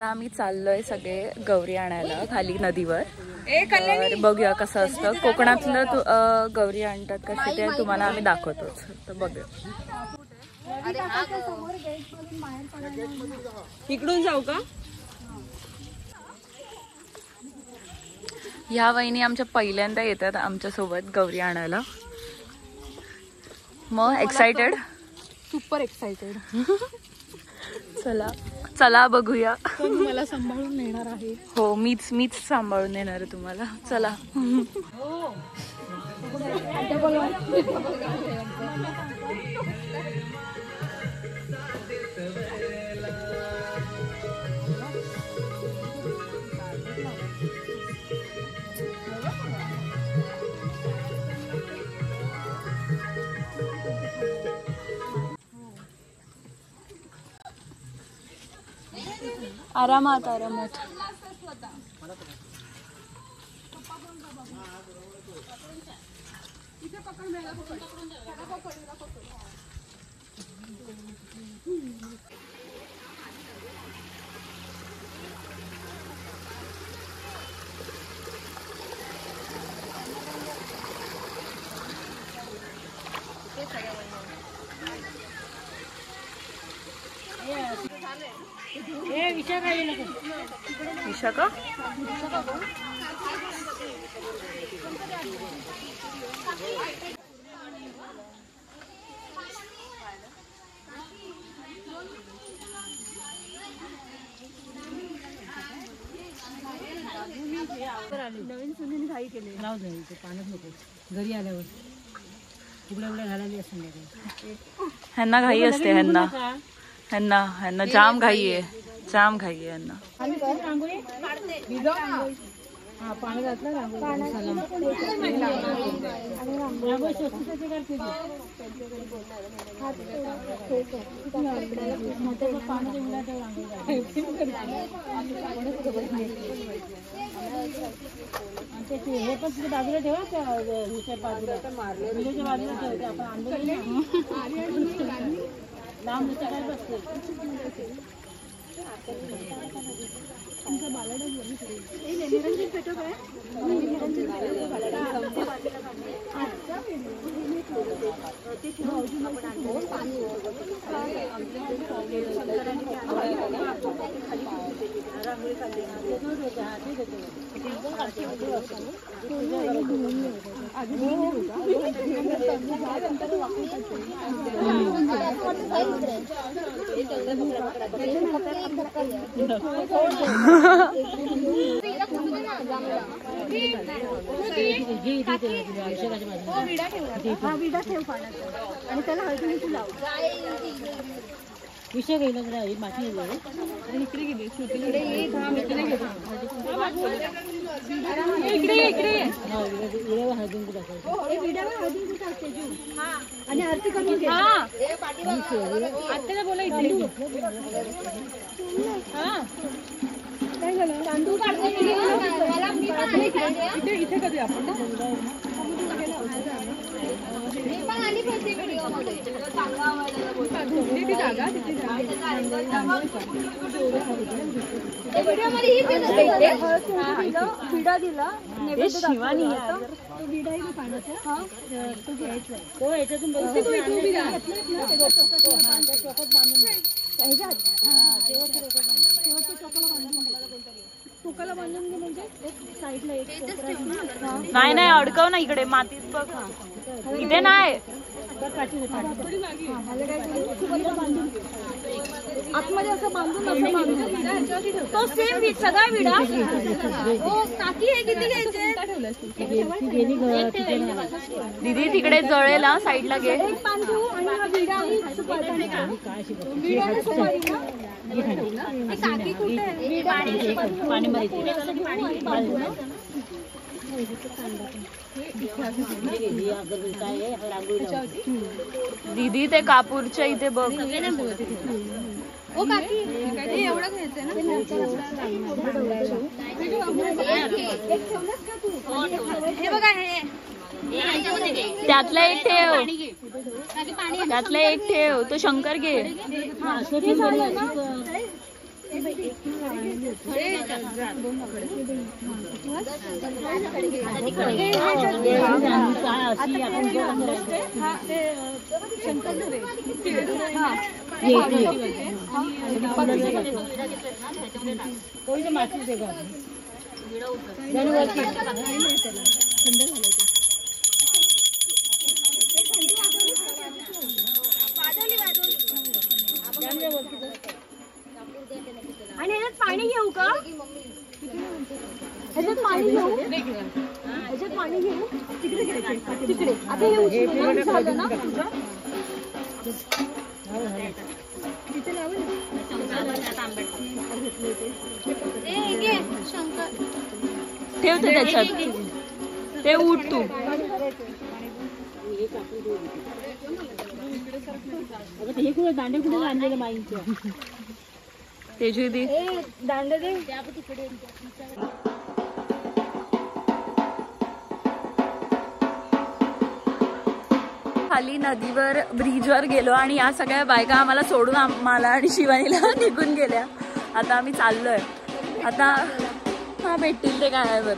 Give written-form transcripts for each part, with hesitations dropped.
आम्ही चाललोय सगळे गौरी आणायला खाली नदीवर. तर बघूया कसं असतं कोकणातलं गौरी आणतात कशी ते तुम्हाला आम्ही दाखवतोच. तर बघूया. इकडून जाऊ का? ह्या वहिनी आमच्या पहिल्यांदा येतात आमच्या सोबत गौरी आणायला. मग एक्साइटेड? Super excited. चला चला बघूया. मला सांभाळून नेणार आहे. हो मीच सांभाळून नेणार आहे तुम्हाला. चला. आरामात आरामात. विशाखा नवीन सुनील घाई केली. लाव जाईल ते पाण्यात नको. घरी आल्यावर उघड्या घालायला असं. ह्यांना घाई असते. ह्यांना जाम घाई आहे. जाम घाई आहे ह्यांना. पाणी घातलं हे पण तिथे बाजूला ठेवा. बाजूला बाजूला ठेवते आपण. लांब काय बसते. निरंजन पेटो काय विषय गेला माती इकडे गेली. आणि आरती करून घे. आत्याला बोला इकडे. काय झालं? तांदूळ इथे कधी आपण विडा दिला. शिवानी विडा पाण्याचा तो घ्यायचा. तो ह्याच्यातून टोकाला बांधून म्हणजे साईडला एक नाही अडकव ना इकडे मातीत बघ. इथे नाही. आतमध्ये असं बांधून तो सेम सगळा विडा. टाकी आहे. किती घ्यायचे? दीदी तिकडे जळेल ना साईडला घे. दीदी ते कापूरच्या इथे बघ. ओ काकी एवढं घ्यायचंय ना. हे बघा हे त्यातला एक ठेव. त्यातला एक ठेव. तो शंकर घे. आणि ह्याच्यात पाणी घेऊ का? ह्याच्यात पाणी घेऊ? ह्याच्यात पाणी घेऊ? तिकडे आता हे उचलून झालं ना तुझं? ठेवते त्याच्यात ते उठ तू. हे कुठे दांडे कुठे आणलेले माईंचे तेजू दी दांडे दे. खाली नदीवर ब्रिजवर गेलो आणि या सगळ्या बायका आम्हाला सोडून आम्हाला आणि शिवानीला निघून गेल्या. आता आम्ही चाललोय. आता हा भेटतील ते काय वर.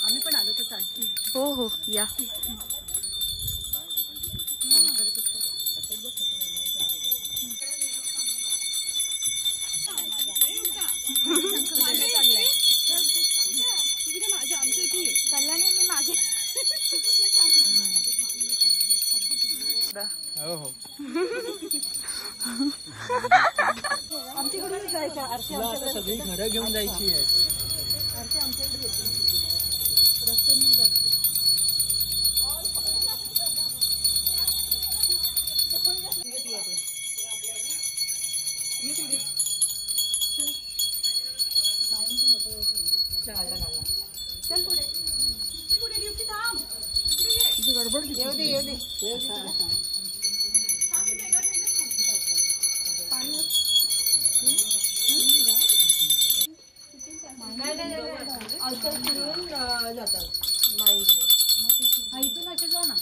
आम्ही पण आलो तर चालते. हो हो या. हो हो आमच्याकडून जायचं. सगळी घरं घेऊन जायची आहे. चल पुढे पुढे ड्युटी थांब. गडबड येऊ दे येऊ दे. जातात माईकडे. इथून असे जाऊ ना.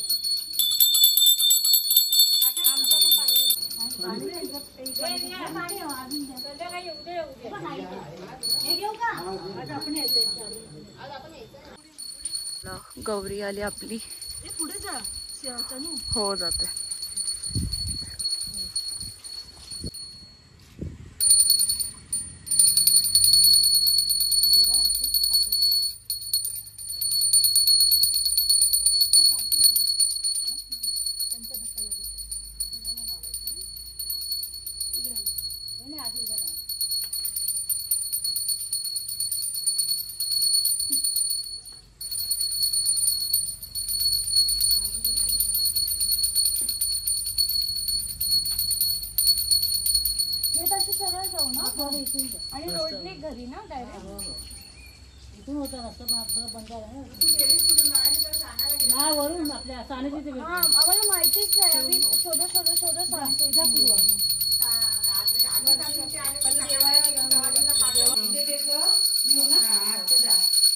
गौरी आली आपली. पुढे जा. हो जाते. सरळ जाऊ ना. आणि रोडने घरी ना डायरेक्ट इथून होता रस्ता बंद झाला ना. वरून आपल्या आम्हाला माहितीच नाही. आम्ही शोधत सांगतो.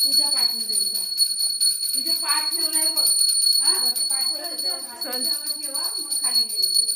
तुझ्या पाठमध्ये तिथे पाठ ठेवलाय बघ. पाठ ठेवा मग खाली जाईल.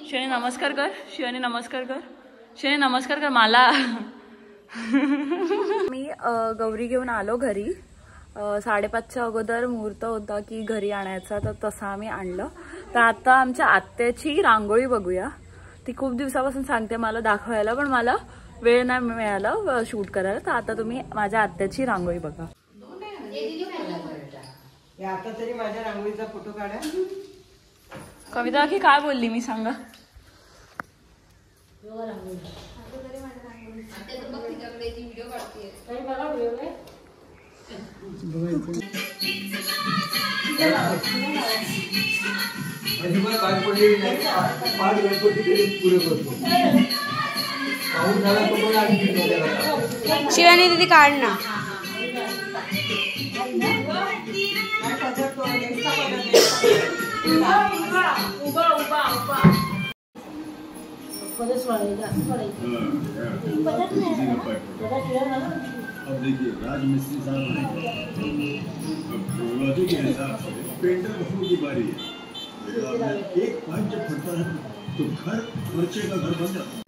शिवानी नमस्कार कर. शिवानी नमस्कार कर. शिवानी नमस्कार कर मला. मी गौरी घेऊन आलो घरी. 5:30च्या अगोदर मुहूर्त होता की घरी आणायचा, तर तसं आम्ही आणलं. तर आता आमच्या आत्याची रांगोळी बघूया. ती खूप दिवसापासून सांगते मला दाखवायला, पण मला वेळ नाही मिळाला शूट करायला. तर आता तुम्ही माझ्या आत्याची रांगोळी बघा. आता तरी माझ्या रांगोळीचा फोटो काढा. कविता की काय बोलली मी सांगा. शिवानी दीदी काढ ना. अब देखिए राजमिस्त्री साहब के हिसाब से पेंटर बहू की बारी है. एक पाइप जब फटता है तो घर खर्चे का घर बन जाता है.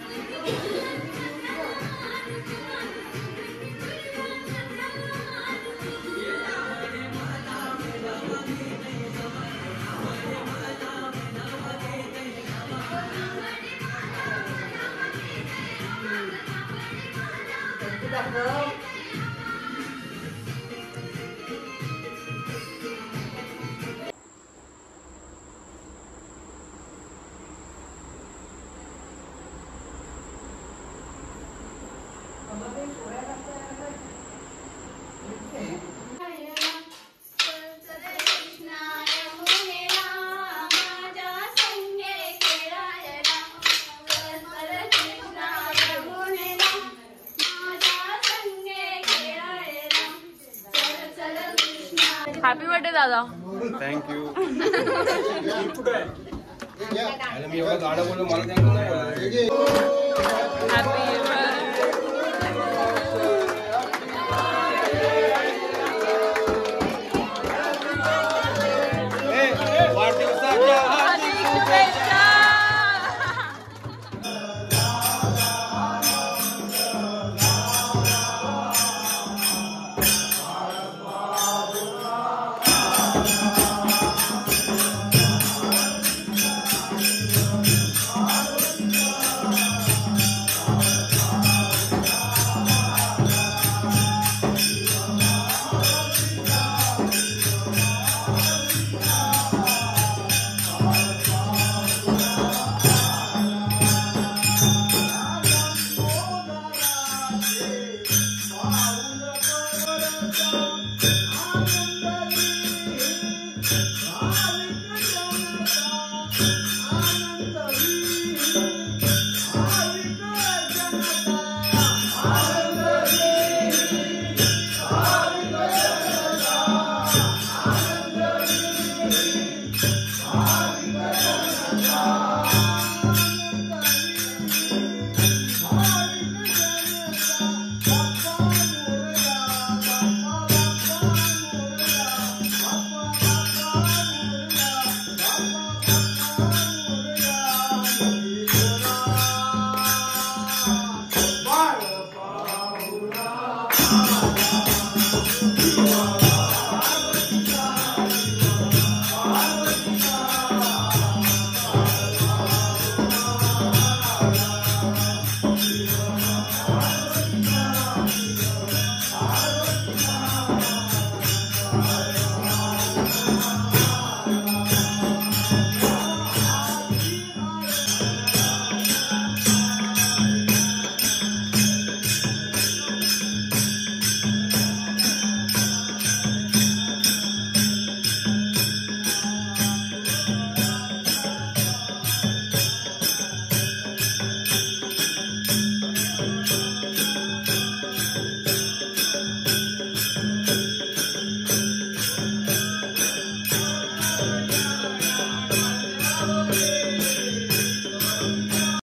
हॅपी बर्थडे दादा. थँक्यू. हॅपी